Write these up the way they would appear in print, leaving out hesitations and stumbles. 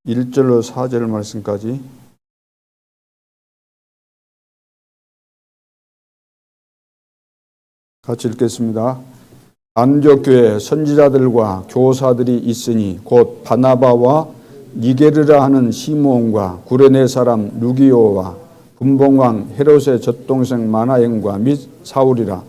1절로 4절 말씀까지 같이 읽겠습니다. 안디옥교회에 선지자들과 교사들이 있으니 곧 바나바와 니게르라 하는 시므온과 구레네 사람 루기오와 분봉왕 헤롯의 젖동생 마나행과 및 사울이라.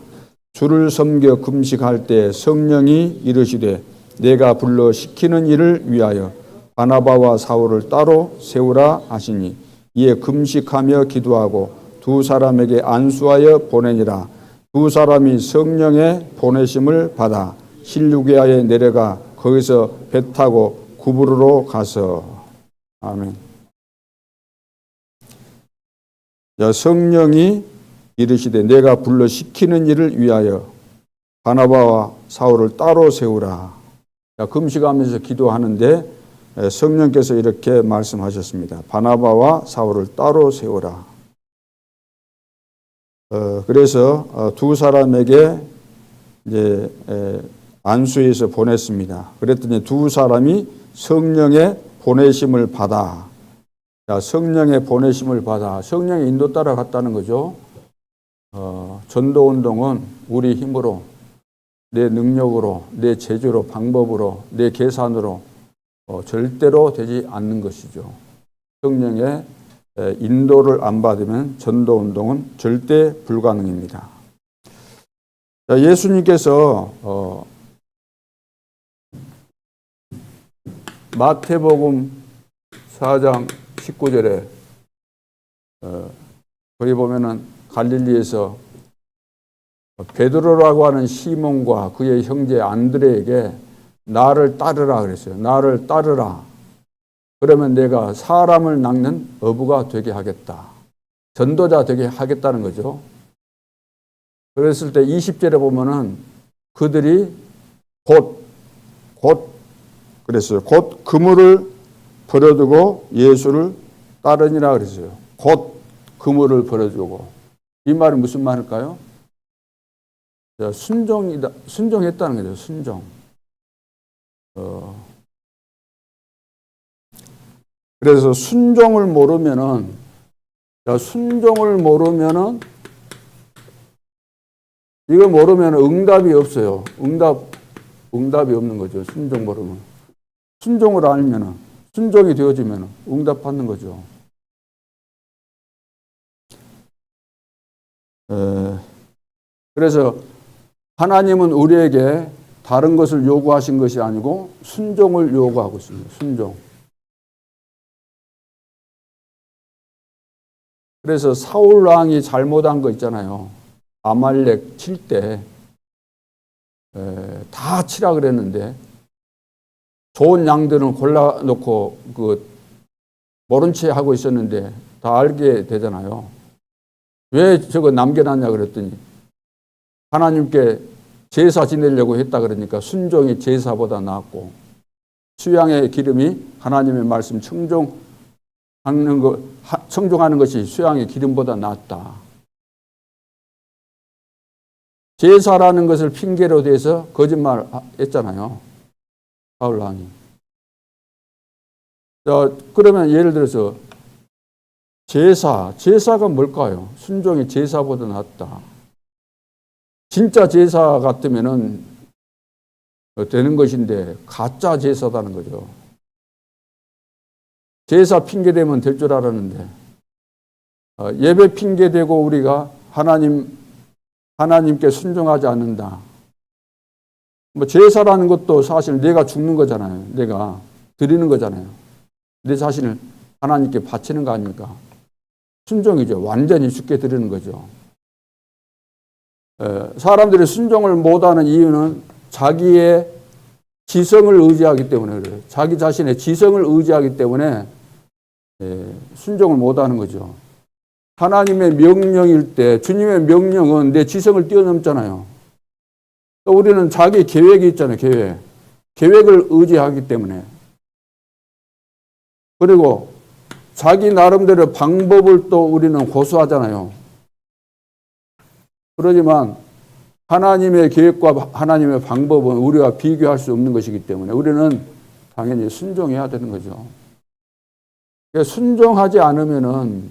주를 섬겨 금식할 때 성령이 이르시되 내가 불러 시키는 일을 위하여 바나바와 사울을 따로 세우라 하시니 이에 금식하며 기도하고 두 사람에게 안수하여 보내니라. 두 사람이 성령의 보내심을 받아 실루게아에 내려가 거기서 배 타고 구브로로 가서. 아멘. 성령이 이르시되 내가 불러 시키는 일을 위하여 바나바와 사울을 따로 세우라. 금식하면서 기도하는데 성령께서 이렇게 말씀하셨습니다. 바나바와 사울을 따로 세우라. 그래서 두 사람에게 이제 안수해서 보냈습니다. 그랬더니 두 사람이 성령의 보내심을 받아. 성령의 보내심을 받아. 성령의 인도 따라 갔다는 거죠. 전도운동은 우리 힘으로, 내 능력으로, 내 재주로, 방법으로, 내 계산으로 절대로 되지 않는 것이죠. 성령의 인도를 안 받으면 전도운동은 절대 불가능입니다. 예수님께서 마태복음 4장 19절에 거기 보면은 갈릴리에서 베드로라고 하는 시몬과 그의 형제 안드레에게 나를 따르라 그랬어요. 나를 따르라. 그러면 내가 사람을 낚는 어부가 되게 하겠다. 전도자 되게 하겠다는 거죠. 그랬을 때 20절에 보면은 그들이 그랬어요. 곧 그물을 버려두고 예수를 따르니라 그랬어요. 곧 그물을 버려두고. 이 말은 무슨 말일까요? 순종했다는 거죠. 순종. 그래서 순종을 모르면은 이거 모르면 응답이 없어요. 응답이 없는 거죠. 순종 모르면. 순종을 알면은, 순종이 되어지면은 응답 받는 거죠. 그래서 하나님은 우리에게 다른 것을 요구하신 것이 아니고 순종을 요구하고 있습니다. 순종. 그래서 사울 왕이 잘못한 거 있잖아요. 아말렉 칠 때 다 치라 그랬는데 좋은 양들은 골라놓고 모른 채 하고 있었는데 다 알게 되잖아요. 왜 저거 남겨놨냐 그랬더니 하나님께 제사 지내려고 했다 그러니까 순종이 제사보다 낫고 수양의 기름이 하나님의 말씀 청종하는 것이 수양의 기름보다 낫다. 제사라는 것을 핑계로 대서 거짓말 했잖아요. 사울 왕이. 그러면 예를 들어서 제사가 뭘까요? 순종이 제사보다 낫다. 진짜 제사 같으면은 되는 것인데 가짜 제사다는 거죠. 제사 핑계대면 될 줄 알았는데 예배 핑계대고 우리가 하나님께 순종하지 않는다. 제사라는 것도 사실 내가 죽는 거잖아요. 내가 드리는 거잖아요. 내 자신을 하나님께 바치는 거 아닙니까? 순종이죠. 완전히 죽게 드리는 거죠. 사람들이 순종을 못하는 이유는 자기의 지성을 의지하기 때문에 그래요. 자기 자신의 지성을 의지하기 때문에 순종을 못하는 거죠. 하나님의 명령일 때 주님의 명령은 내 지성을 뛰어넘잖아요. 또 우리는 자기 계획이 있잖아요. 계획을 의지하기 때문에. 그리고 자기 나름대로 방법을 또 우리는 고수하잖아요. 그러지만 하나님의 계획과 하나님의 방법은 우리와 비교할 수 없는 것이기 때문에 우리는 당연히 순종해야 되는 거죠. 순종하지 않으면은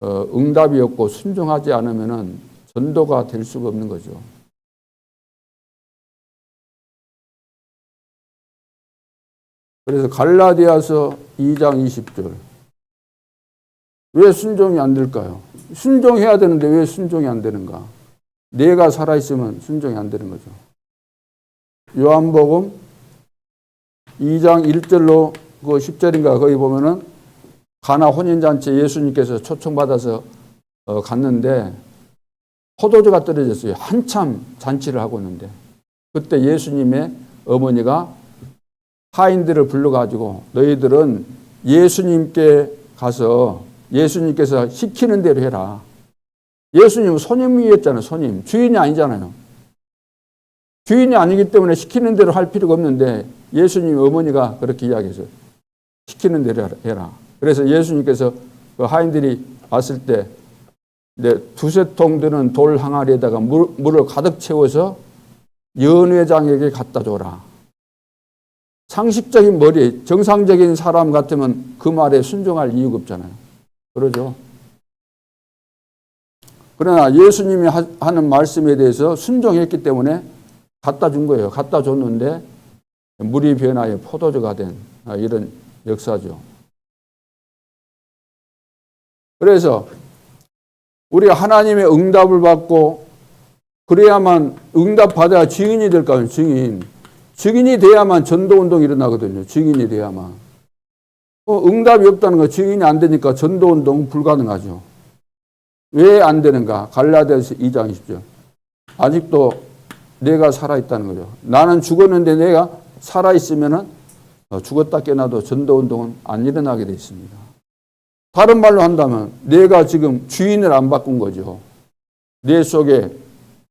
응답이 없고 순종하지 않으면은 전도가 될 수가 없는 거죠. 그래서 갈라디아서 2장 20절. 왜 순종이 안 될까요? 순종해야 되는데 왜 순종이 안 되는가? 내가 살아있으면 순종이 안 되는 거죠. 요한복음 2장 1절로 그 10절인가 거기 보면은 가나 혼인잔치에 예수님께서 초청받아서 갔는데 포도주가 떨어졌어요. 한참 잔치를 하고 있는데 그때 예수님의 어머니가 하인들을 불러가지고 너희들은 예수님께 가서 예수님께서 시키는 대로 해라. 예수님은 손님이었잖아요. 손님. 주인이 아니잖아요. 주인이 아니기 때문에 시키는 대로 할 필요가 없는데 예수님 어머니가 그렇게 이야기했어요. 시키는 대로 해라. 그래서 예수님께서 그 하인들이 왔을 때 두세 통 드는 돌 항아리에다가 물을 가득 채워서 연회장에게 갖다 줘라. 상식적인 머리, 정상적인 사람 같으면 그 말에 순종할 이유가 없잖아요. 그러죠. 그러나 예수님이 하는 말씀에 대해서 순종했기 때문에 갖다 준 거예요. 갖다 줬는데 물이 변하여 포도주가 된 이런 역사죠. 그래서 우리가 하나님의 응답을 받고 그래야만 응답받아야 증인이 될까요? 증인이 돼야만 전도운동이 일어나거든요. 증인이 돼야만. 응답이 없다는 거 증인이 안 되니까 전도운동 불가능하죠. 왜 안 되는가? 갈라디아서 2장 20절. 아직도 내가 살아있다는 거죠. 나는 죽었는데 내가 살아있으면 죽었다 깨어나도 전도운동은 안 일어나게 되어 있습니다. 다른 말로 한다면 내가 지금 주인을 안 바꾼 거죠. 내 속에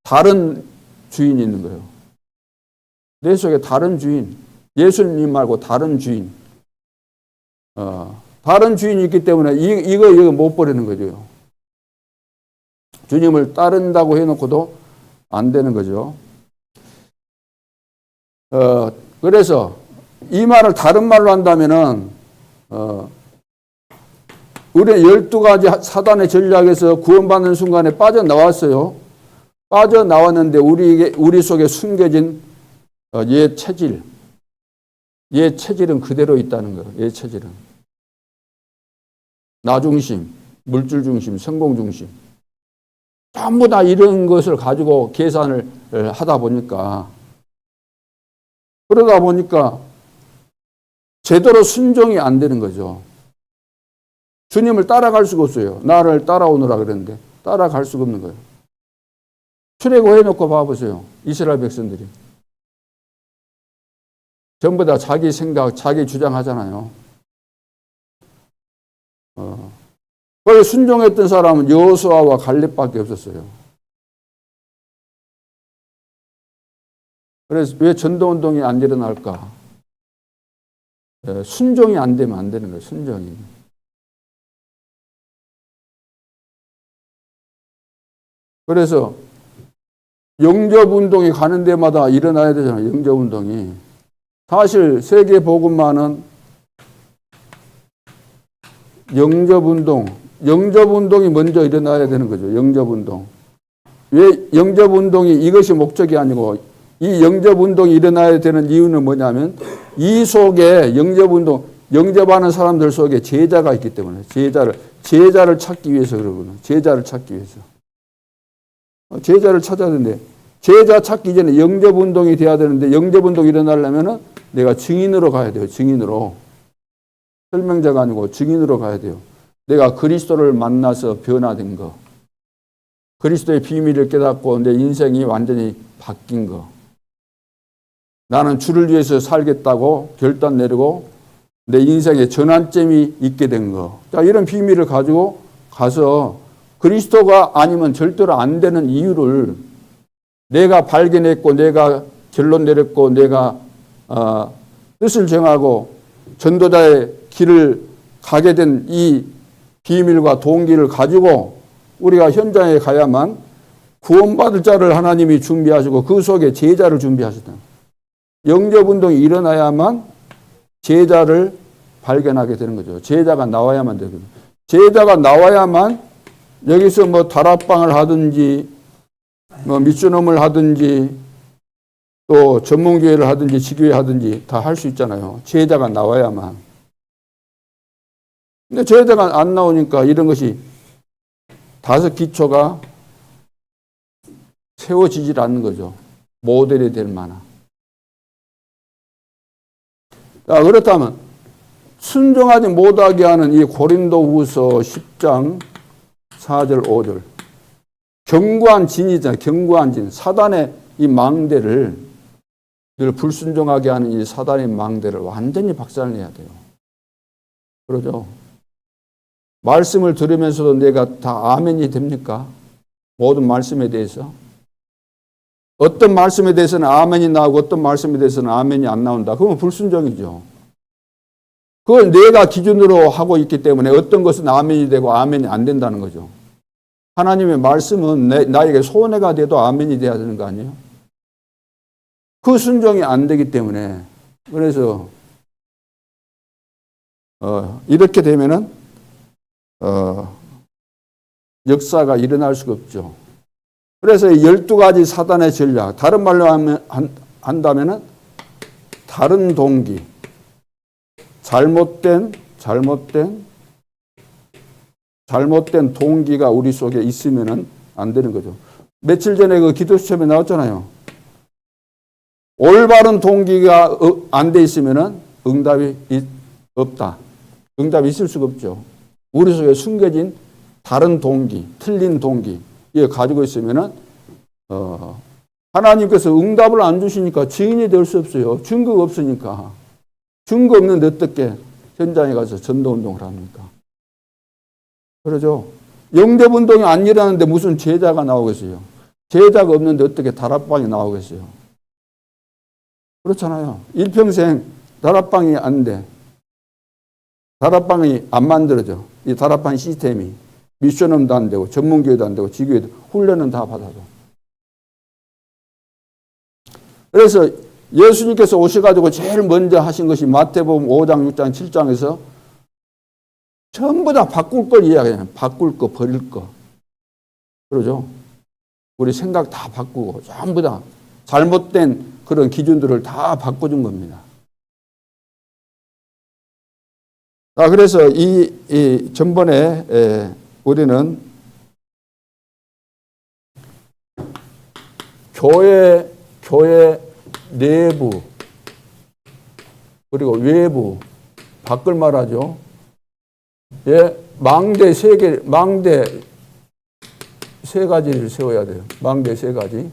다른 주인이 있는 거예요. 내 속에 다른 주인, 예수님 말고 다른 주인. 다른 주인이 있기 때문에 이거 못 버리는 거죠. 주님을 따른다고 해놓고도 안 되는 거죠. 그래서 이 말을 다른 말로 한다면은, 우리는 12가지 사단의 전략에서 구원받는 순간에 빠져나왔어요. 빠져나왔는데 우리 속에 숨겨진 옛 체질은 그대로 있다는 거예요. 옛 체질은. 나 중심, 물질 중심, 성공 중심. 전부 다 이런 것을 가지고 계산을 하다 보니까 그러다 보니까 제대로 순종이 안 되는 거죠. 주님을 따라갈 수가 없어요. 나를 따라오느라 그랬는데 따라갈 수가 없는 거예요. 출애굽 해놓고 봐보세요. 이스라엘 백성들이. 전부 다 자기 생각, 자기 주장하잖아요. 거기 순종했던 사람은 여호수아와 갈렙밖에 없었어요. 그래서 왜 전도운동이 안 일어날까? 순종이 안 되면 안 되는 거예요. 순종이. 그래서 영접운동이 가는 데마다 일어나야 되잖아요. 영접운동이. 사실 세계복음화는 영접운동이 먼저 일어나야 되는 거죠. 영접운동. 왜 영접운동이 이것이 목적이 아니고 이 영접운동이 일어나야 되는 이유는 뭐냐면 이 속에 영접하는 사람들 속에 제자가 있기 때문에 제자를 찾기 위해서 그러거든요. 제자를 찾기 위해서. 제자를 찾아야 되는데 제자 찾기 전에 영접운동이 돼야 되는데 영접운동이 일어나려면 내가 증인으로 가야 돼요. 증인으로. 설명자가 아니고 증인으로 가야 돼요. 내가 그리스도를 만나서 변화된 거. 그리스도의 비밀을 깨닫고 내 인생이 완전히 바뀐 거. 나는 주를 위해서 살겠다고 결단 내리고 내 인생에 전환점이 있게 된 거. 자, 이런 비밀을 가지고 가서 그리스도가 아니면 절대로 안 되는 이유를 내가 발견했고 내가 결론 내렸고 내가 뜻을 정하고 전도자의 길을 가게 된 이 비밀과 동기를 가지고 우리가 현장에 가야만 구원받을 자를 하나님이 준비하시고 그 속에 제자를 준비하시다. 영접운동이 일어나야만 제자를 발견하게 되는 거죠. 제자가 나와야만 되거든요. 제자가 나와야만 여기서 뭐 다락방을 하든지 뭐 미션홈을 하든지 또 전문교회를 하든지 지교회 하든지 다 할 수 있잖아요. 제자가 나와야만. 근데 제자가 안 나오니까 이런 것이 다섯 기초가 세워지질 않는 거죠. 모델이 될 만한. 자, 그렇다면 순종하지 못하게 하는 이 고린도후서 10장 4절 5절 견고한 진이잖아요. 견고한 진. 사단의 이 망대를 늘 불순종하게 하는 이 사단의 망대를 완전히 박살내야 돼요. 그러죠. 말씀을 들으면서도 내가 다 아멘이 됩니까? 모든 말씀에 대해서. 어떤 말씀에 대해서는 아멘이 나오고 어떤 말씀에 대해서는 아멘이 안 나온다. 그러면 불순종이죠. 그걸 내가 기준으로 하고 있기 때문에 어떤 것은 아멘이 되고 아멘이 안 된다는 거죠. 하나님의 말씀은 나에게 손해가 돼도 아멘이 돼야 되는 거 아니에요? 그 순종이 안 되기 때문에 그래서 이렇게 되면은 역사가 일어날 수가 없죠. 그래서 12가지 사단의 전략, 다른 말로 한다면은 다른 동기, 잘못된 동기가 우리 속에 있으면은 안 되는 거죠. 며칠 전에 그 기도 수첩에 나왔잖아요. 올바른 동기가 안 돼 있으면은 응답이 없다. 응답이 있을 수가 없죠. 우리 속에 숨겨진 다른 동기, 틀린 동기, 이거 가지고 있으면은, 하나님께서 응답을 안 주시니까 증인이 될 수 없어요. 증거가 없으니까. 증거 없는데 어떻게 현장에 가서 전도운동을 합니까? 그러죠. 영접운동이 안 일어나는데 무슨 제자가 나오겠어요? 제자가 없는데 어떻게 다락방이 나오겠어요? 그렇잖아요. 일평생 다락방이 안 돼. 다락방이 안 만들어져. 이 다락방 시스템이. 미션홈도 안 되고 전문교회도 안 되고 지교회도 훈련은 다 받아도. 그래서 예수님께서 오셔가지고 제일 먼저 하신 것이 마태복음 5장, 6장, 7장에서 전부 다 바꿀 걸 이야기해요. 바꿀 거, 버릴 거. 그러죠? 우리 생각 다 바꾸고 전부 다 잘못된 그런 기준들을 다 바꿔준 겁니다. 그래서 이 전번에 우리는 교회 내부 그리고 외부 바꿀 말하죠. 예, 망대 세 가지를 세워야 돼요. 망대 세 가지.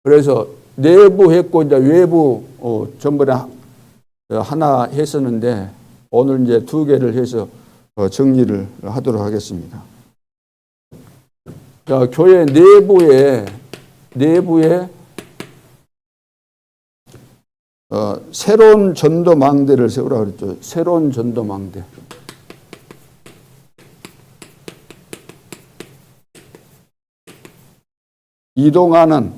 그래서 내부 했고 이제 외부 전번에 하나 했었는데 오늘 이제 두 개를 해서 정리를 하도록 하겠습니다. 자, 교회 내부에 새로운 전도 망대를 세우라고 그랬죠. 새로운 전도 망대. 이동하는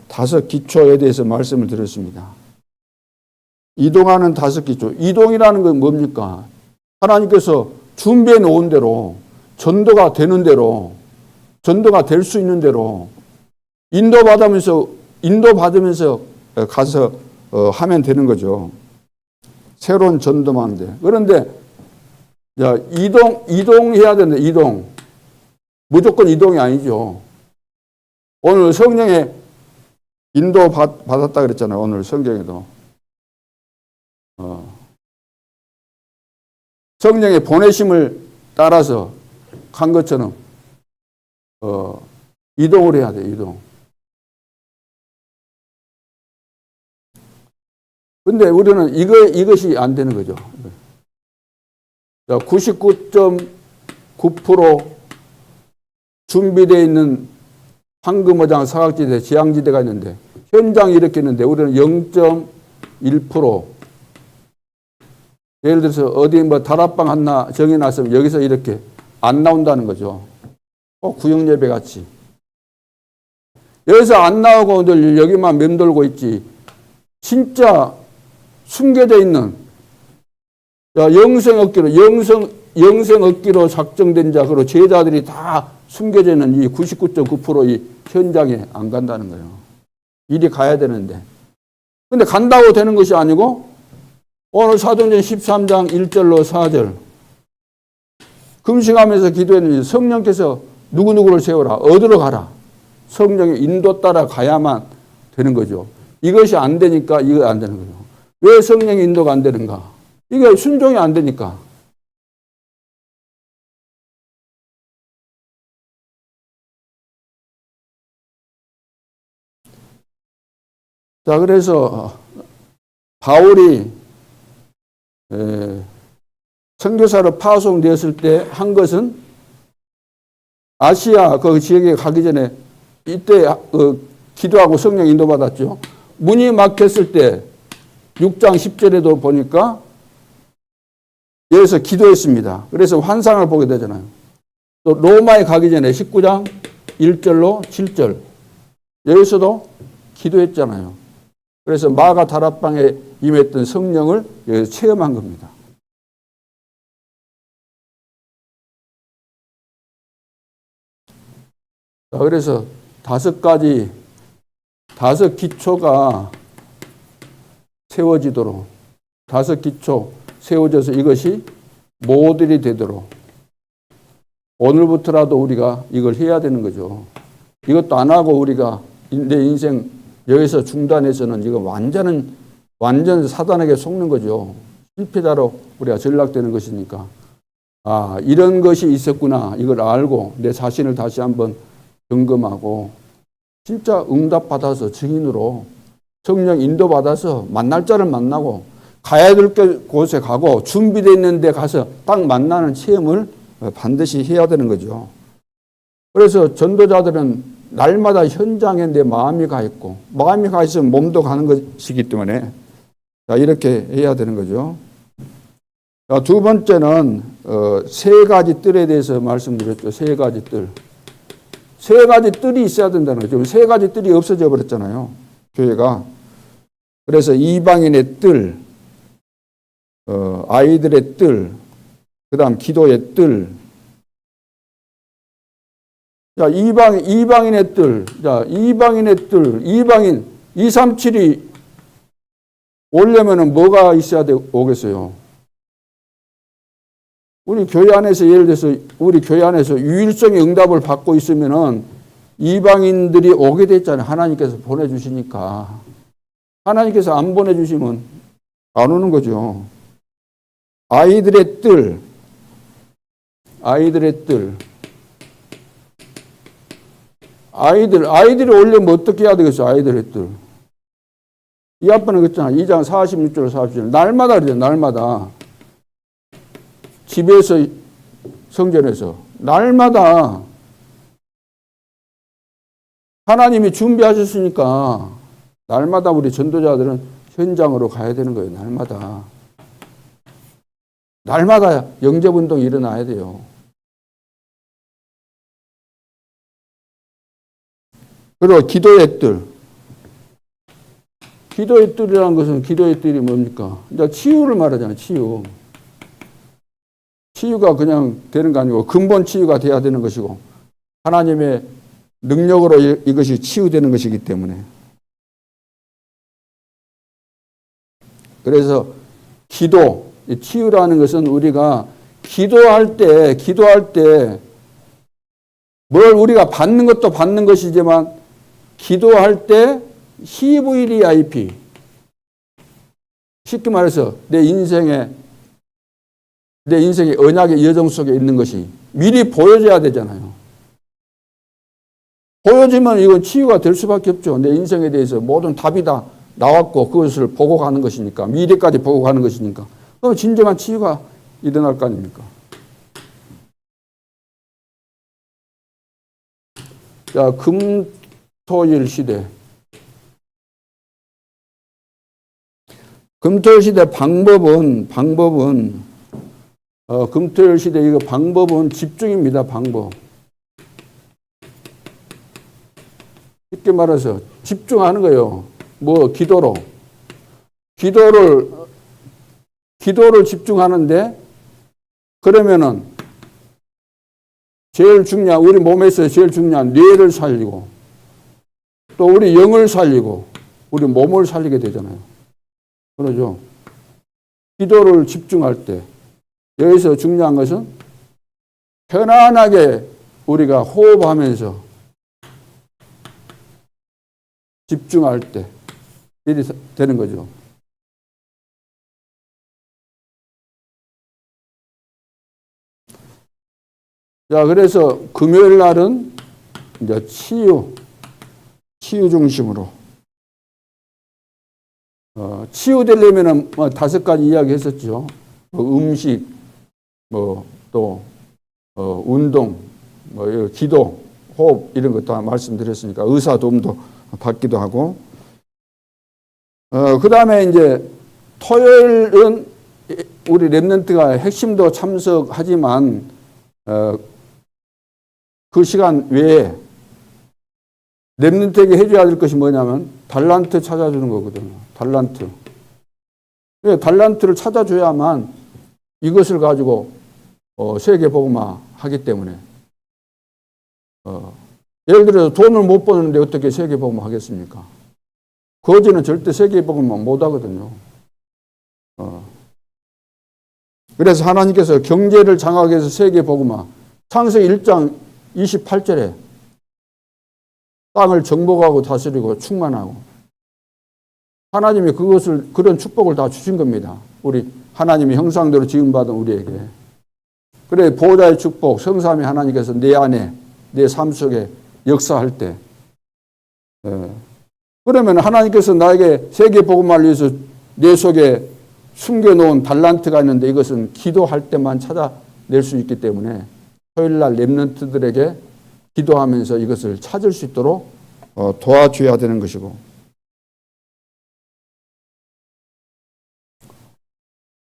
다섯 기초에 대해서 말씀을 드렸습니다. 이동하는 다섯 기초. 이동이라는 건 뭡니까? 하나님께서 준비해 놓은 대로, 전도가 되는 대로, 전도가 될 수 있는 대로 인도받으면서 가서 하면 되는 거죠. 새로운 전도망대. 그런데 이동해야 되는데 이동. 무조건 이동이 아니죠. 오늘 성령에 인도 받았다 그랬잖아요. 오늘 성경에도. 성령의 보내심을 따라서 간 것처럼 이동을 해야 돼. 이동. 근데 우리는 이것이 안 되는 거죠. 99.9% 준비되어 있는 황금어장, 사각지대, 지향지대가 있는데 현장이 이렇게 있는데 우리는 0.1%. 예를 들어서 어디 뭐 다락방 하나 정해놨으면 여기서 이렇게 안 나온다는 거죠. 구역예배 같이. 여기서 안 나오고 늘 여기만 맴돌고 있지. 진짜 숨겨져 있는 영생 얻기로 작정된 자, 그리고 제자들이 다 숨겨져 있는 이 99.9%의 현장에 안 간다는 거예요. 이리 가야 되는데. 근데 간다고 되는 것이 아니고 오늘 사도행전 13장 1절로 4절 금식하면서 기도했는데 성령께서 누구누구를 세워라. 어디로 가라. 성령의 인도 따라 가야만 되는 거죠. 이것이 안 되니까 이거 안 되는 거죠. 왜 성령의 인도가 안 되는가? 이게 순종이 안 되니까. 자, 그래서 바울이 선교사로 파송되었을 때 한 것은 아시아 그 지역에 가기 전에 이때 기도하고 성령 인도받았죠. 문이 막혔을 때 6장 10절에도 보니까 여기서 기도했습니다. 그래서 환상을 보게 되잖아요. 또 로마에 가기 전에 19장 1절로 7절 여기서도 기도했잖아요. 그래서 마가 다락방에 임했던 성령을 여기서 체험한 겁니다. 그래서 다섯 기초가 세워지도록, 다섯 기초 세워져서 이것이 모델이 되도록 오늘부터라도 우리가 이걸 해야 되는 거죠. 이것도 안 하고 우리가 내 인생 여기서 중단해서는 이거 완전 사단에게 속는 거죠. 실패자로 우리가 전락되는 것이니까. 아, 이런 것이 있었구나. 이걸 알고 내 자신을 다시 한번 점검하고 진짜 응답받아서 증인으로 성령 인도받아서 만날 자를 만나고 가야 될 곳에 가고 준비되어 있는 데 가서 딱 만나는 체험을 반드시 해야 되는 거죠. 그래서 전도자들은 날마다 현장에 내 마음이 가 있고 마음이 가 있으면 몸도 가는 것이기 때문에 이렇게 해야 되는 거죠. 두 번째는 세 가지 뜰에 대해서 말씀드렸죠. 세 가지 뜰. 세 가지 뜰이 있어야 된다는 거죠. 세 가지 뜰이 없어져 버렸잖아요. 교회가. 그래서 이방인의 뜰, 아이들의 뜰, 그 다음 기도의 뜰. 자, 이방인의 뜰. 자, 이방인의 뜰. 이방인 237이 오려면은 뭐가 있어야 오겠어요? 우리 교회 안에서 예를 들어서 우리 교회 안에서 유일성의 응답을 받고 있으면은 이방인들이 오게 됐잖아요. 하나님께서 보내주시니까. 하나님께서 안 보내주시면 안 오는 거죠. 아이들의 뜰. 아이들의 뜰. 아이들이 오려면 어떻게 해야 되겠어요? 아이들의 뜰. 이 앞에는 그랬잖아. 2장 46절, 47절. 날마다 그러죠. 날마다. 집에서, 성전에서. 날마다 하나님이 준비하셨으니까 날마다 우리 전도자들은 현장으로 가야 되는 거예요. 날마다. 날마다 영접운동이 일어나야 돼요. 그리고 기도의 뜰. 기도의 뜰이라는 것은 기도의 뜰이 뭡니까? 이제 치유를 말하잖아요. 치유. 치유가 그냥 되는 거 아니고 근본 치유가 돼야 되는 것이고 하나님의 능력으로 이것이 치유되는 것이기 때문에. 그래서 기도, 치유라는 것은 우리가 기도할 때 뭘 우리가 받는 것도 받는 것이지만 기도할 때 HVRIP 쉽게 말해서 내 인생의 언약의 여정 속에 있는 것이 미리 보여져야 되잖아요. 보여지면 이건 치유가 될 수밖에 없죠. 내 인생에 대해서 모든 답이 다 나왔고 그것을 보고 가는 것이니까 미래까지 보고 가는 것이니까 그럼 진정한 치유가 일어날 거 아닙니까? 자, 금토일 시대. 금토일 시대 방법은 금토일 시대 이거 방법은 집중입니다. 방법. 쉽게 말해서 집중하는 거예요. 뭐 기도로. 기도를 집중하는데, 그러면은 제일 중요한, 우리 몸에서 제일 중요한 뇌를 살리고 또 우리 영을 살리고 우리 몸을 살리게 되잖아요. 그러죠. 기도를 집중할 때 여기서 중요한 것은 편안하게 우리가 호흡하면서 집중할 때 일이 되는 거죠. 자, 그래서 금요일 날은 이제 치유 중심으로. 치유되려면은 뭐 5가지 이야기 했었죠. 음식, 또 운동, 기도, 호흡 이런 것 다 말씀드렸으니까 의사 도움도 받기도 하고. 그 다음에 이제 토요일은 우리 랩런트가 핵심도 참석하지만 그 시간 외에 랩런트에게 해줘야 될 것이 뭐냐면 달란트 찾아주는 거거든요. 달란트. 달란트를 찾아줘야만 이것을 가지고 세계복음화 하기 때문에 예를 들어서 돈을 못 버는데 어떻게 세계복음화 하겠습니까? 거지는 절대 세계복음화 못 하거든요. 그래서 하나님께서 경제를 장악해서 세계복음화, 창세기 1장 28절에 땅을 정복하고 다스리고 충만하고, 하나님이 그런 축복을 다 주신 겁니다. 우리 하나님의 형상대로 지음받은 우리에게. 그래, 보호자의 축복, 성삼위 하나님께서 내 안에, 내 삶 속에 역사할 때, 그러면 하나님께서 나에게 세계복음화를 위해서 내 속에 숨겨놓은 달란트가 있는데 이것은 기도할 때만 찾아낼 수 있기 때문에 토요일날 랩런트들에게 기도하면서 이것을 찾을 수 있도록 도와줘야 되는 것이고,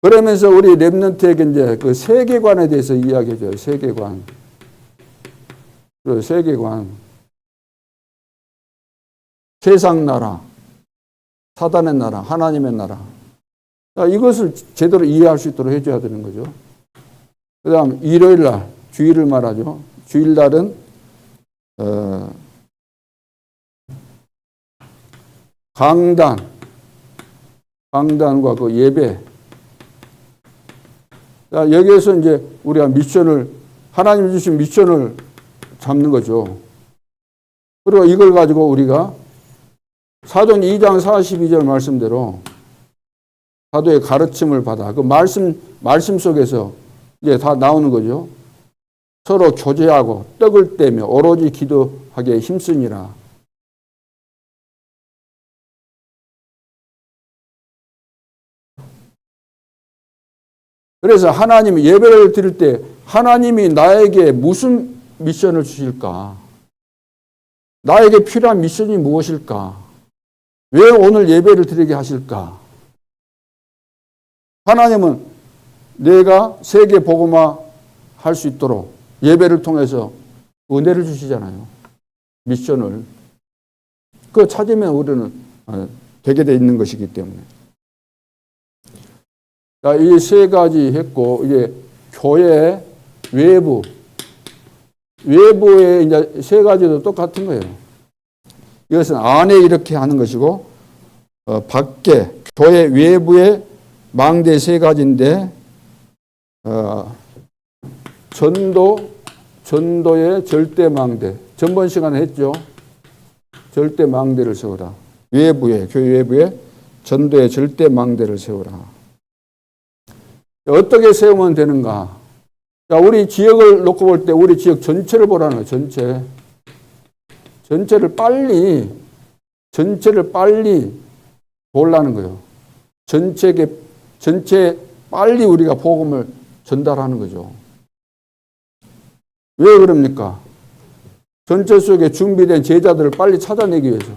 그러면서 우리 랩런트에게 이제 그 세계관에 대해서 이야기해줘요. 세계관. 그 세계관. 세상 나라, 사단의 나라, 하나님의 나라. 이것을 제대로 이해할 수 있도록 해줘야 되는 거죠. 그 다음 일요일 날, 주일을 말하죠. 주일 날은 강단과 그 예배. 여기에서 이제 우리가 하나님 주신 미션을 잡는 거죠. 그리고 이걸 가지고 우리가 사도행 2장 42절 말씀대로 사도의 가르침을 받아 그 말씀 속에서 이제 다 나오는 거죠. 서로 교제하고 떡을 떼며 오로지 기도하기에 힘쓰니라. 그래서 하나님이 예배를 드릴 때 하나님이 나에게 무슨 미션을 주실까? 나에게 필요한 미션이 무엇일까? 왜 오늘 예배를 드리게 하실까? 하나님은 내가 세계 복음화 할 수 있도록 예배를 통해서 은혜를 주시잖아요. 미션을. 그거 찾으면 우리는 되게 돼 있는 것이기 때문에. 이 3가지 했고, 이제 교회 외부의 이제 3가지도 똑같은 거예요. 이것은 안에 이렇게 하는 것이고, 밖에, 교회 외부의 망대 3가지인데, 전도의 절대 망대. 전번 시간에 했죠. 절대 망대를 세우라. 교회 외부에 전도의 절대 망대를 세우라. 어떻게 세우면 되는가? 자, 우리 지역을 놓고 볼 때 우리 지역 전체를 보라는 거예요. 전체를 빨리 보려는 거예요. 전체 빨리 우리가 복음을 전달하는 거죠. 왜 그럽니까? 전체 속에 준비된 제자들을 빨리 찾아내기 위해서.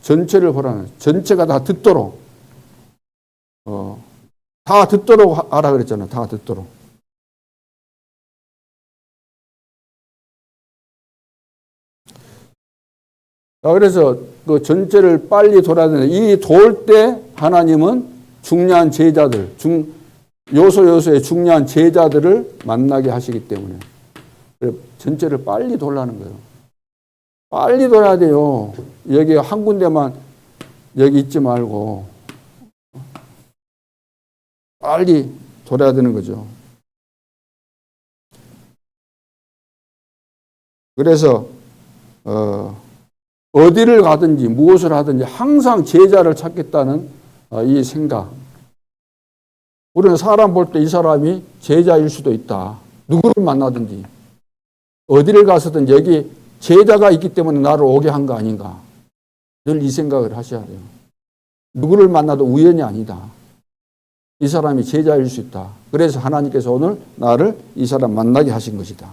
전체를 보라는 거예요. 전체가 다 듣도록. 다 듣도록 하라 그랬잖아요. 다 듣도록. 자, 그래서 그 전체를 빨리 돌아야 되는데 이 돌 때 하나님은 중요한 제자들, 요소요소의 중요한 제자들을 만나게 하시기 때문에 전체를 빨리 돌라는 거예요. 빨리 돌아야 돼요. 여기 한 군데만 여기 있지 말고 빨리 돌아야 되는 거죠. 그래서 어디를 가든지 무엇을 하든지 항상 제자를 찾겠다는 이 생각. 우리는 사람 볼 때 이 사람이 제자일 수도 있다. 누구를 만나든지 어디를 가서든 여기 제자가 있기 때문에 나를 오게 한 거 아닌가. 늘 이 생각을 하셔야 돼요. 누구를 만나도 우연이 아니다. 이 사람이 제자일 수 있다. 그래서 하나님께서 오늘 나를 이 사람 만나게 하신 것이다.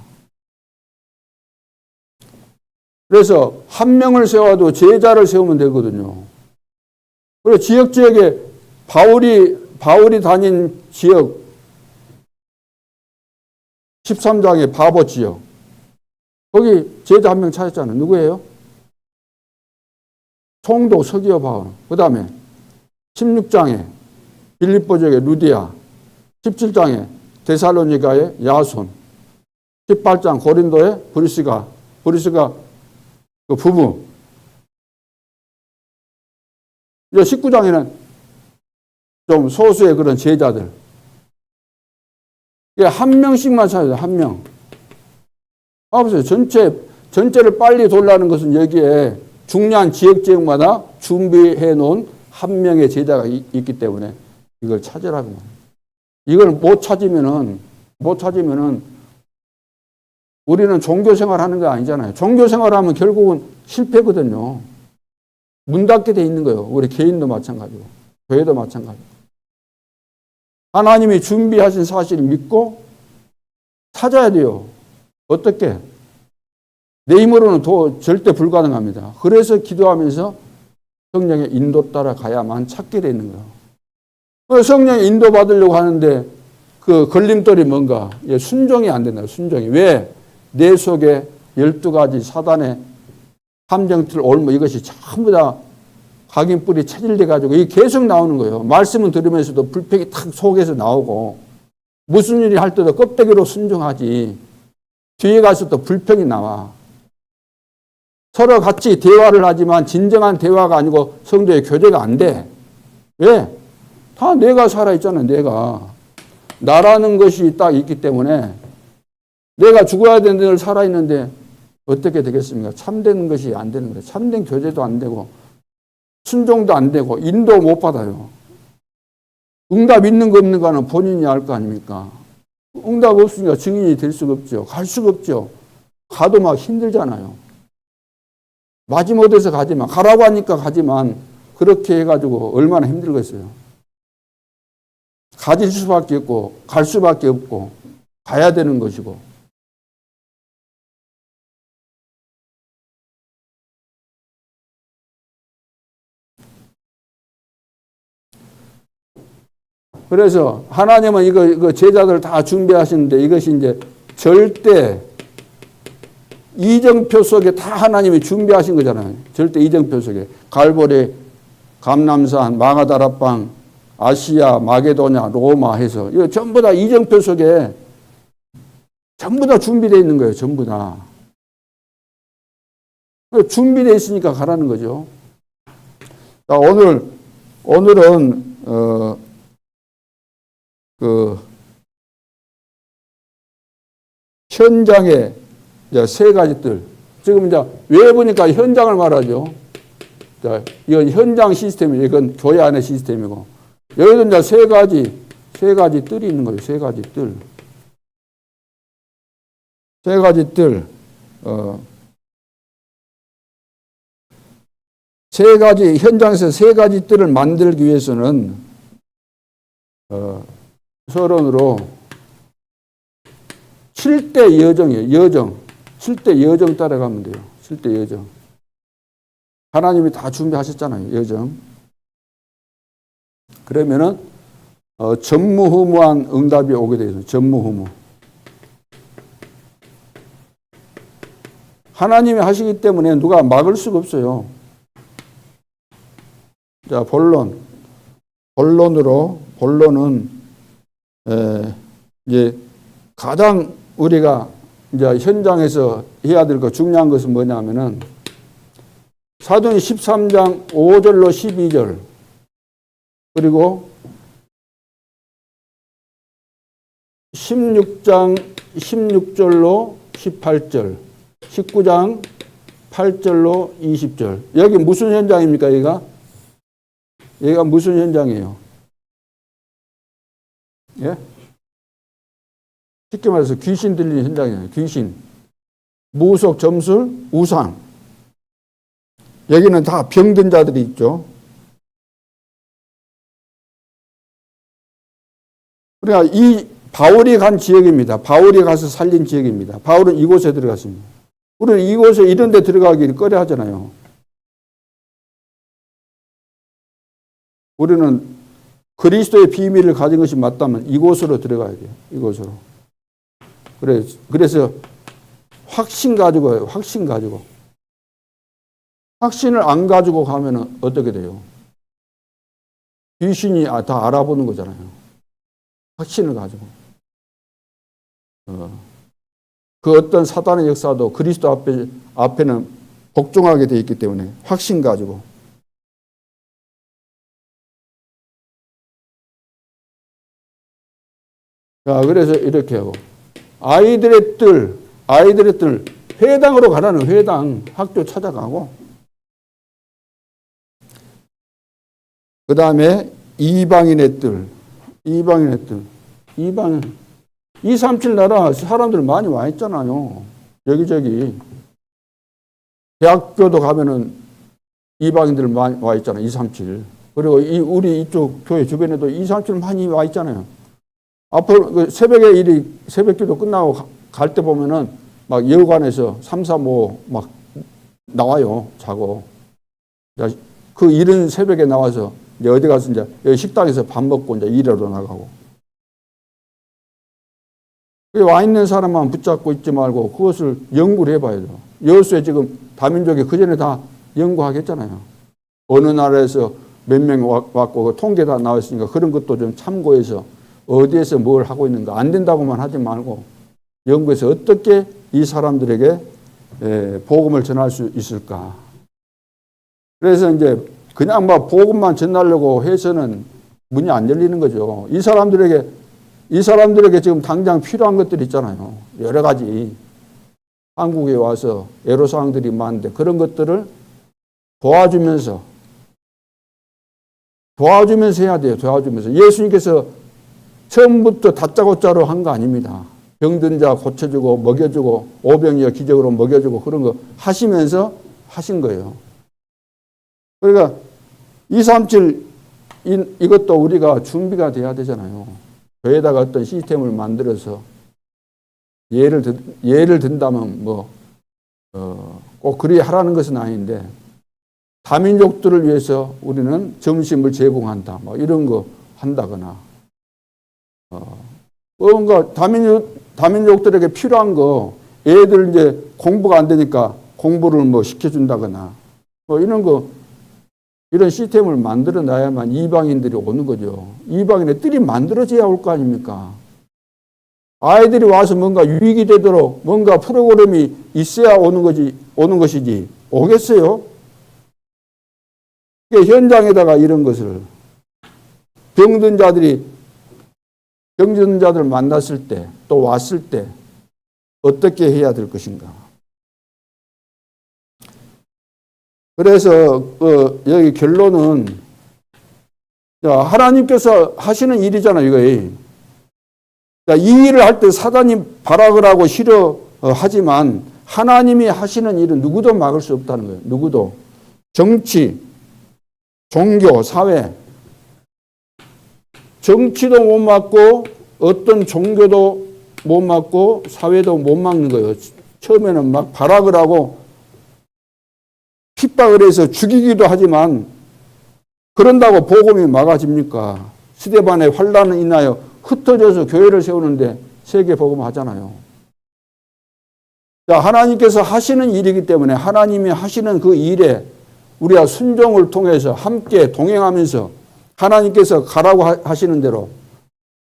그래서 한 명을 세워도 제자를 세우면 되거든요. 그리고 지역에 바울이 다닌 지역 13장의 바보 지역 거기 제자 한 명 찾았잖아요. 누구예요? 총독 서기오 바울. 그 다음에 16장에 빌립보 지역의 루디아, 17장에 데살로니가의 야손, 18장 고린도의 브리스가 그 부부. 이제 19장에는 좀 소수의 그런 제자들. 한 명씩만 찾아요, 한 명. 보세요. 전체를 빨리 돌라는 것은 여기에 중요한 지역마다 준비해 놓은 한 명의 제자가 있기 때문에 이걸 찾으라고 말해요. 이걸 못 찾으면은 우리는 종교 생활 하는 거 아니잖아요. 종교 생활 하면 결국은 실패거든요. 문 닫게 돼 있는 거예요. 우리 개인도 마찬가지고, 교회도 마찬가지고. 하나님이 준비하신 사실을 믿고 찾아야 돼요. 어떻게? 내 힘으로는 절대 불가능합니다. 그래서 기도하면서 성령의 인도 따라 가야만 찾게 돼 있는 거예요. 성령의 인도 받으려고 하는데 그 걸림돌이 뭔가? 순종이 안 된다. 순종이. 왜? 내 속에 12가지 사단의 함정틀 올무 이것이 전부 다 각인뿔이 체질돼 가지고 이게 계속 나오는 거예요. 말씀은 들으면서도 불평이 탁 속에서 나오고 무슨 일이 할 때도 껍데기로 순종하지 뒤에 가서 또 불평이 나와. 서로 같이 대화를 하지만 진정한 대화가 아니고 성도의 교제가 안 돼. 왜? 다 내가 살아있잖아요. 내가. 나라는 것이 딱 있기 때문에 내가 죽어야 되는 늘 살아있는데 어떻게 되겠습니까? 참된 것이 안 되는 거예요. 참된 교제도 안 되고 순종도 안 되고 인도 못 받아요. 응답 있는 거 없는 거는 본인이 알 거 아닙니까? 응답 없으니까 증인이 될 수가 없죠. 갈 수가 없죠. 가도 막 힘들잖아요. 마지못해서 가지만 가라고 하니까 가지만 그렇게 해가지고 얼마나 힘들겠어요. 가질 수밖에 없고 갈 수밖에 없고 가야 되는 것이고 그래서 하나님은 이거 제자들 다 준비하시는데 이것이 이제 절대 이정표 속에 다 하나님이 준비하신 거잖아요. 절대 이정표 속에. 갈보리, 감람산, 마가다라방, 아시아, 마게도냐, 로마 해서 이거 전부 다 이정표 속에 전부 다 준비되어 있는 거예요. 전부 다. 준비되어 있으니까 가라는 거죠. 자, 오늘은 현장에 이제 세 가지 뜰. 지금 이제 왜 보니까 현장을 말하죠. 자, 이건 현장 시스템이에요. 이건 교회 안의 시스템이고. 여기도 이제 세 가지 뜰이 있는 거예요. 세 가지 뜰. 세 가지 뜰. 세 가지, 현장에서 세 가지 뜰을 만들기 위해서는, 서론으로 7대 여정이에요. 여정. 7대 여정 따라가면 돼요. 7대 여정. 하나님이 다 준비하셨잖아요. 여정. 그러면은 전무후무한 응답이 오게 되죠. 전무후무. 하나님이 하시기 때문에 누가 막을 수가 없어요. 자, 본론은 이제 가장 우리가 이제 현장에서 해야 될 거 중요한 것은 뭐냐면은 사도행 13장 5절로 12절 그리고 16장 16절로 18절 19장 8절로 20절 여기 무슨 현장입니까? 여기가 무슨 현장이에요? 예? 쉽게 말해서 귀신 들리는 현장이에요. 귀신. 무속, 점술, 우상. 여기는 다 병든 자들이 있죠. 그러니까 이 바울이 간 지역입니다. 바울이 가서 살린 지역입니다. 바울은 이곳에 들어갔습니다. 우리는 이곳에 이런 데 들어가기를 꺼려 하잖아요. 우리는 그리스도의 비밀을 가진 것이 맞다면 이곳으로 들어가야 돼요. 이곳으로. 그래서 확신 가지고 해요. 확신 가지고. 확신을 안 가지고 가면 어떻게 돼요? 귀신이 다 알아보는 거잖아요. 확신을 가지고. 그 어떤 사단의 역사도 그리스도 앞에는 복종하게 되어 있기 때문에 확신 가지고. 자, 그래서 이렇게 하고. 아이들의 뜰, 회당으로 가라는 회당, 학교 찾아가고, 그 다음에 이방인의 뜰, 237 나라 사람들 많이 와 있잖아요. 여기저기. 대학교도 가면은 이방인들 많이 와 있잖아요. 237. 그리고 우리 이쪽 교회 주변에도 237 많이 와 있잖아요. 앞으로 새벽에 새벽기도 끝나고 갈 때 보면은 막 여관에서 3, 4, 5 막 나와요. 자고. 그 이른 새벽에 나와서 이제 어디 가서 이제 여기 식당에서 밥 먹고 이제 일하러 나가고. 와 있는 사람만 붙잡고 있지 말고 그것을 연구를 해봐야 돼요. 여수에 지금 다민족이 그전에 다 연구하겠잖아요. 어느 나라에서 몇 명 왔고 그 통계 다 나와 있으니까 그런 것도 좀 참고해서 어디에서 뭘 하고 있는가 안 된다고만 하지 말고 연구해서 어떻게 이 사람들에게 복음을 전할 수 있을까. 그래서 이제 그냥 막 복음만 전하려고 해서는 문이 안 열리는 거죠. 이 사람들에게 지금 당장 필요한 것들이 있잖아요. 여러 가지. 한국에 와서 애로사항들이 많은데 그런 것들을 도와주면서 해야 돼요. 도와주면서. 예수님께서 처음부터 다짜고짜로 한 거 아닙니다. 병든 자 고쳐주고 먹여주고 오병이어 기적으로 먹여주고 그런 거 하시면서 하신 거예요. 그러니까 237 이것도 우리가 준비가 돼야 되잖아요. 교회에다가 어떤 시스템을 만들어서 예를 든다면 꼭 그리 하라는 것은 아닌데 다민족들을 위해서 우리는 점심을 제공한다. 이런 거 한다거나 뭔가 다민족들에게 필요한 거 애들 이제 공부가 안 되니까 공부를 시켜준다거나 이런 시스템을 만들어 놔야만 이방인들이 오는 거죠. 이방인의 뜰이 만들어져야 올 거 아닙니까? 아이들이 와서 뭔가 유익이 되도록 뭔가 프로그램이 있어야 오는 것이지 오겠어요? 현장에다가 이런 것을 병든 자들 만났을 때 또 왔을 때 어떻게 해야 될 것인가? 그래서 여기 결론은 하나님께서 하시는 일이잖아요. 이거. 이 일을 할 때 사단이 발악을 하고 싫어하지만 하나님이 하시는 일은 누구도 막을 수 없다는 거예요. 누구도. 정치, 종교, 사회. 정치도 못 막고 어떤 종교도 못 막고 사회도 못 막는 거예요. 처음에는 막 발악을 하고 핍박을 해서 죽이기도 하지만 그런다고 복음이 막아집니까? 스데반의 환란을 인하여 흩어져서 교회를 세우는데 세계 복음 하잖아요. 자, 하나님께서 하시는 일이기 때문에 하나님이 하시는 그 일에 우리가 순종을 통해서 함께 동행하면서 하나님께서 가라고 하시는 대로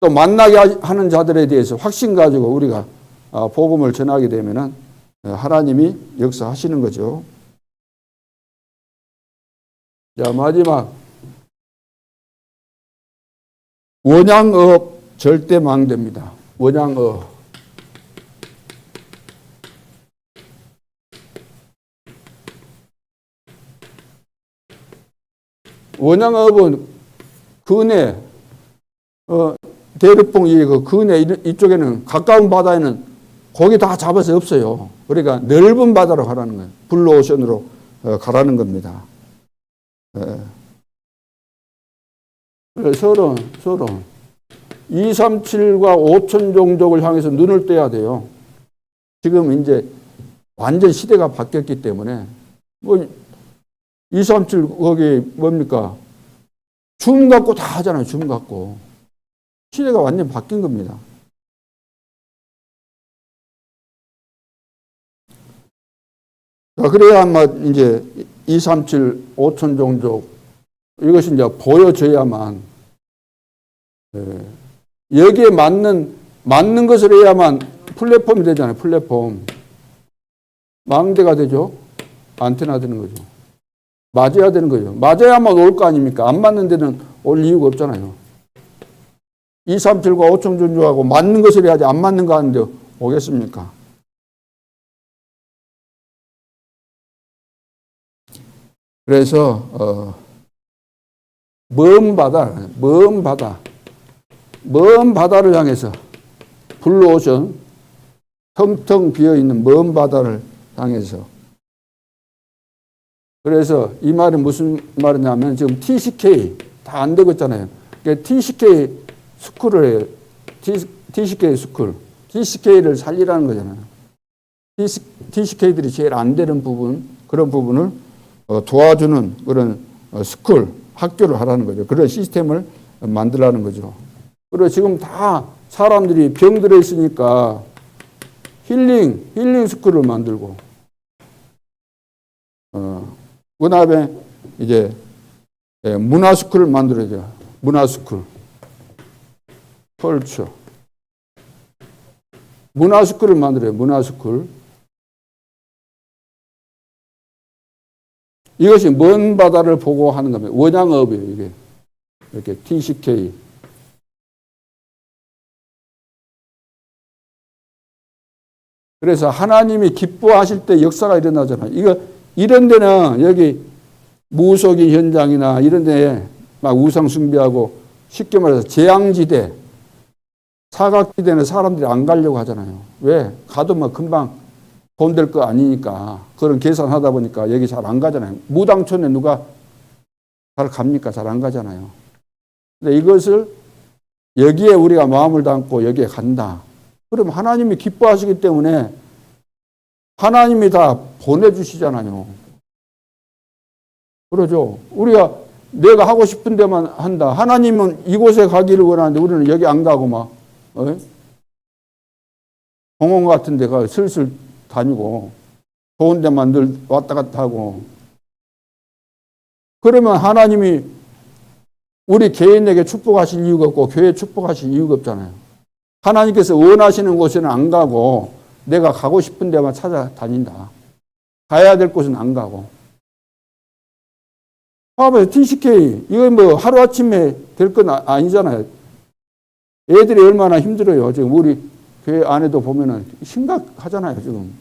또 만나게 하는 자들에 대해서 확신 가지고 우리가 복음을 전하게 되면은 하나님이 역사하시는 거죠. 자, 마지막 원양업 절대 망대입니다. 원양업. 원양업은 근해, 대륙봉 그 근해 이쪽에는 가까운 바다에는 고기 다 잡아서 없어요. 그러니까 넓은 바다로 가라는 거예요. 블루오션으로 가라는 겁니다. 서론 237과 5천 종족을 향해서 눈을 떼야 돼요. 지금 이제 완전 시대가 바뀌었기 때문에 뭐 237 거기 뭡니까? 줌 갖고 다 하잖아요. 줌 갖고. 시대가 완전 바뀐 겁니다. 자, 그래야 아마 이제 237 5천 종족 이것이 이제 보여져야만 여기에 맞는 것을 해야만 플랫폼이 되잖아요. 플랫폼. 망대가 되죠. 안테나 되는 거죠. 맞아야 되는 거죠. 맞아야만 올 거 아닙니까? 안 맞는 데는 올 이유가 없잖아요. 237과 5천 종족하고 맞는 것을 해야지 안 맞는 거 하는데 오겠습니까? 그래서 먼 바다를 향해서 블루오션 텅텅 비어있는 먼 바다를 향해서 그래서 이 말이 무슨 말이냐면 지금 TCK 다 안 되고 있잖아요. 그러니까 TCK 스쿨을 해요. TCK 스쿨. TCK를 살리라는 거잖아요. TCK들이 제일 안 되는 부분, 그런 부분을 도와주는 그런 스쿨, 학교를 하라는 거죠. 그런 시스템을 만들라는 거죠. 그리고 지금 다 사람들이 병들어 있으니까 힐링 스쿨을 만들고, 그 다음에 이제 문화 스쿨을 만들어야죠. 문화 스쿨. 컬처. 문화 스쿨을 만들어요. 문화 스쿨. 이것이 먼 바다를 보고 하는 겁니다. 원양업이에요, 이게. 이렇게 TCK. 그래서 하나님이 기뻐하실 때 역사가 일어나잖아요. 이런 데는 여기 무속인 현장이나 이런 데에 막 우상 숭배하고 쉽게 말해서 재앙지대, 사각지대는 사람들이 안 가려고 하잖아요. 왜? 가도 뭐 금방 돈 될 거 아니니까. 그런 계산하다 보니까 여기 잘 안 가잖아요. 무당촌에 누가 잘 갑니까? 잘 안 가잖아요. 근데 이것을 여기에 우리가 마음을 담고 여기에 간다. 그럼 하나님이 기뻐하시기 때문에 하나님이 다 보내주시잖아요. 그러죠. 우리가 내가 하고 싶은 데만 한다. 하나님은 이곳에 가기를 원하는데 우리는 여기 안 가고 막 공원 같은 데 가 슬슬 다니고 좋은 데만 늘 왔다 갔다 하고 그러면 하나님이 우리 개인에게 축복하실 이유가 없고 교회에 축복하실 이유가 없잖아요. 하나님께서 원하시는 곳에는 안 가고 내가 가고 싶은 데만 찾아다닌다. 가야 될 곳은 안 가고. 봐봐요. TCK. 이거 뭐 하루아침에 될 건 아니잖아요. 애들이 얼마나 힘들어요. 지금 우리 교회 안에도 보면은 심각하잖아요. 지금.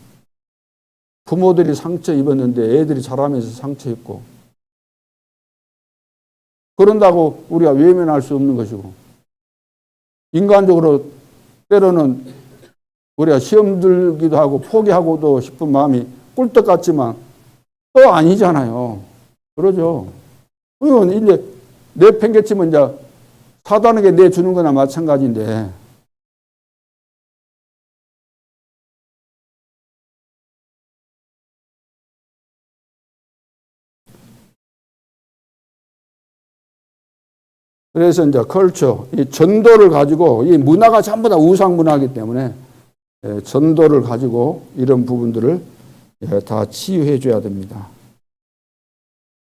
부모들이 상처 입었는데 애들이 자라면서 상처 입고. 그런다고 우리가 외면할 수 없는 것이고. 인간적으로 때로는 우리가 시험 들기도 하고 포기하고도 싶은 마음이 꿀떡 같지만 또 아니잖아요. 그러죠. 이건 이제 내팽개치면 이제 사단에게 내주는 거나 마찬가지인데. 그래서 이제 컬처, 이 전도를 가지고 이 문화가 전부 다 우상 문화이기 때문에 전도를 가지고 이런 부분들을 다 치유해 줘야 됩니다.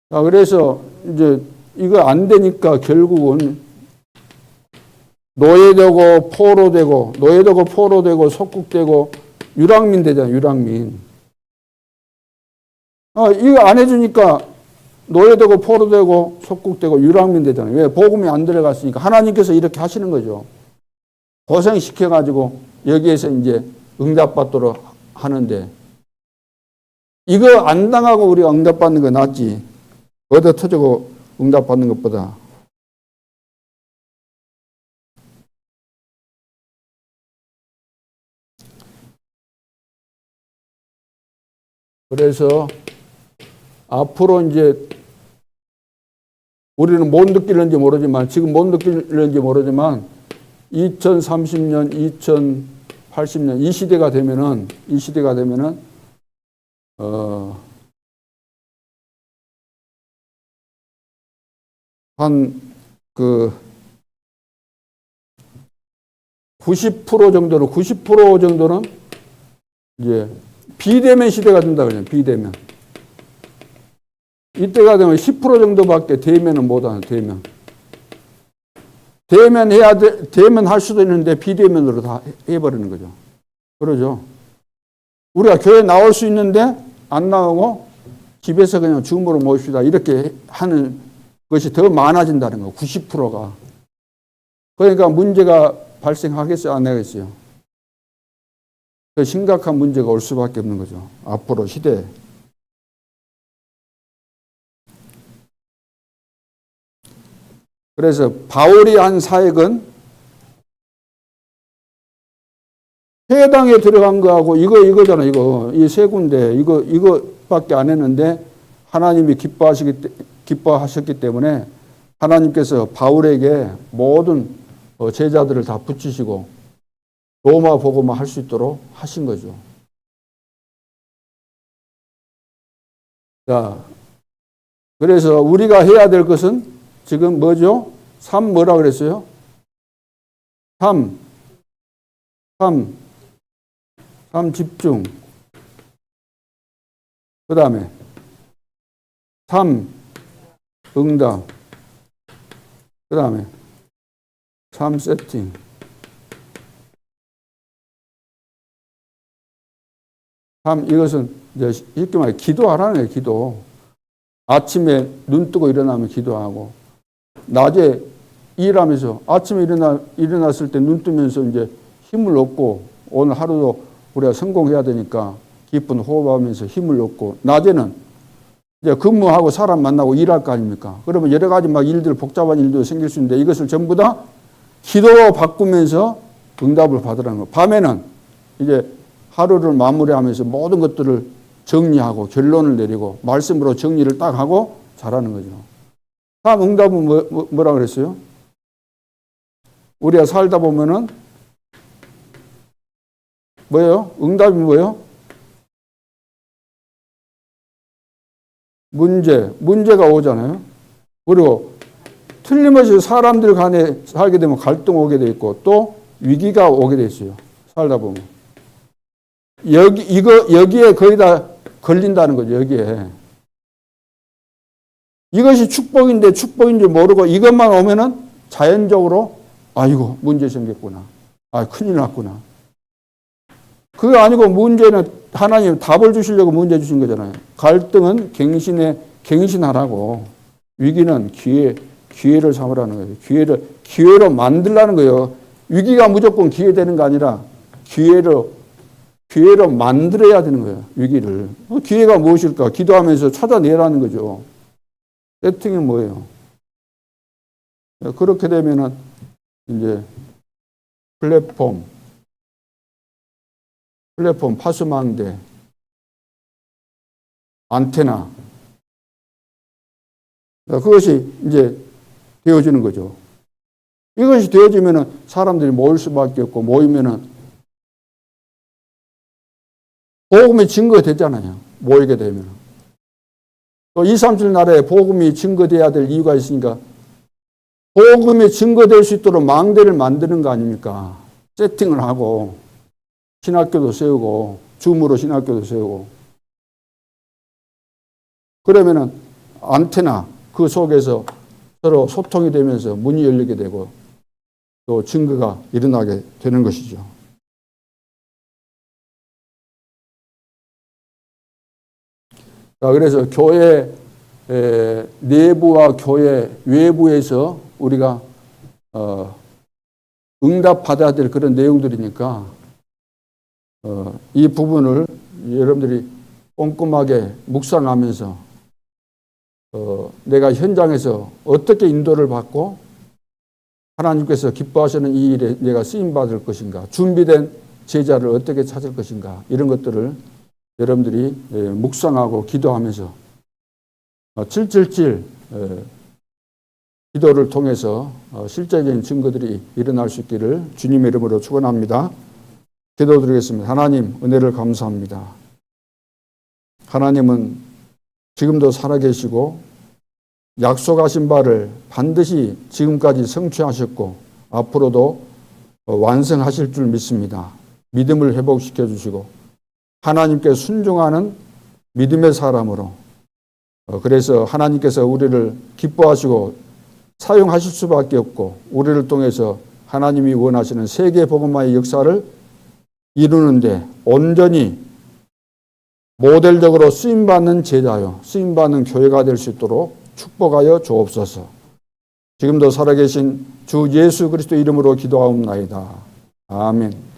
자, 그래서 이제 이거 안 되니까 결국은 노예되고 포로되고 속국되고 유랑민 되잖아요. 유랑민. 이거 안 해주니까 노예되고 포로되고 속국되고 유랑민 되잖아요. 왜? 복음이 안 들어갔으니까. 하나님께서 이렇게 하시는 거죠. 고생시켜가지고 여기에서 이제 응답받도록 하는데, 이거 안 당하고 우리가 응답받는 거 낫지. 얻어 터지고 응답받는 것보다. 그래서 앞으로 이제 우리는 못 느끼는지 모르지만, 지금 못 느끼는지 모르지만 2030년, 2080년 이 시대가 되면은 한 90% 정도는 이제 비대면 시대가 된다 그래요. 비대면. 이때가 되면 10% 정도밖에 대면은 못 하는, 대면. 대면 할 수도 있는데 비대면으로 다 해버리는 거죠. 그러죠. 우리가 교회 나올 수 있는데 안 나오고 집에서 그냥 줌으로 모십시다. 이렇게 하는 것이 더 많아진다는 거, 90%가. 그러니까 문제가 발생하겠어요? 안 하겠어요? 심각한 문제가 올 수밖에 없는 거죠. 앞으로 시대에. 그래서 바울이 한 사역은 회당에 들어간 거하고 이거잖아, 이거. 이 세 군데, 이거밖에 안 했는데 하나님이 기뻐하셨기 때문에 하나님께서 바울에게 모든 제자들을 다 붙이시고 로마 복음화 할 수 있도록 하신 거죠. 자, 그래서 우리가 해야 될 것은 지금 뭐죠? 3 뭐라 그랬어요? 3 집중. 그 다음에 3 응답. 그 다음에 3 세팅. 이것은 이제 쉽게 말해 기도하라는 거예요. 기도. 아침에 눈 뜨고 일어나면 기도하고, 낮에 일하면서 아침에 일어났을 때 눈 뜨면서 이제 힘을 얻고, 오늘 하루도 우리가 성공해야 되니까 깊은 호흡하면서 힘을 얻고, 낮에는 이제 근무하고 사람 만나고 일할 거 아닙니까? 그러면 여러 가지 막 복잡한 일도 생길 수 있는데 이것을 전부 다 기도로 바꾸면서 응답을 받으라는 거. 밤에는 이제 하루를 마무리하면서 모든 것들을 정리하고 결론을 내리고 말씀으로 정리를 딱 하고 잘하는 거죠. 다음 응답은 뭐라 그랬어요? 우리가 살다 보면은 뭐예요? 응답이 뭐예요? 문제가 오잖아요. 그리고 틀림없이 사람들 간에 살게 되면 갈등 오게 돼 있고 또 위기가 오게 돼 있어요. 살다 보면. 여기에 거의 다 걸린다는 거죠, 여기에. 이것이 축복인지 모르고 이것만 오면은 자연적으로 아이고, 문제 생겼구나. 큰일 났구나. 그게 아니고 문제는 하나님 답을 주시려고 문제 주신 거잖아요. 갈등은 갱신하라고. 위기는 기회를 삼으라는 거예요. 기회로 만들라는 거예요. 위기가 무조건 기회 되는 거 아니라 기회로 만들어야 되는 거예요. 위기를. 기회가 무엇일까? 기도하면서 찾아내라는 거죠. 세팅이 뭐예요? 그렇게 되면은 이제 플랫폼, 파수망대, 안테나. 그것이 이제 되어지는 거죠. 이것이 되어지면은 사람들이 모일 수밖에 없고 모이면은 복음이 증거되잖아요. 모이게 되면. 또 237 나라에 복음이 증거돼야 될 이유가 있으니까 복음이 증거될 수 있도록 망대를 만드는 거 아닙니까? 세팅을 하고 신학교도 세우고 줌으로 신학교도 세우고 그러면은 안테나 그 속에서 서로 소통이 되면서 문이 열리게 되고 또 증거가 일어나게 되는 것이죠. 자, 그래서 교회 내부와 교회 외부에서 우리가 응답받아야 될 그런 내용들이니까 이 부분을 여러분들이 꼼꼼하게 묵상하면서 내가 현장에서 어떻게 인도를 받고 하나님께서 기뻐하시는 이 일에 내가 쓰임받을 것인가, 준비된 제자를 어떻게 찾을 것인가, 이런 것들을 여러분들이 묵상하고 기도하면서 777 기도를 통해서 실제적인 증거들이 일어날 수 있기를 주님의 이름으로 축원합니다. 기도드리겠습니다. 하나님, 은혜를 감사합니다. 하나님은 지금도 살아계시고 약속하신 바를 반드시 지금까지 성취하셨고 앞으로도 완성하실 줄 믿습니다. 믿음을 회복시켜 주시고 하나님께 순종하는 믿음의 사람으로 그래서 하나님께서 우리를 기뻐하시고 사용하실 수밖에 없고 우리를 통해서 하나님이 원하시는 세계 복음화의 역사를 이루는데 온전히 모델적으로 쓰임받는 제자요, 쓰임받는 교회가 될 수 있도록 축복하여 주옵소서. 지금도 살아계신 주 예수 그리스도 이름으로 기도하옵나이다. 아멘.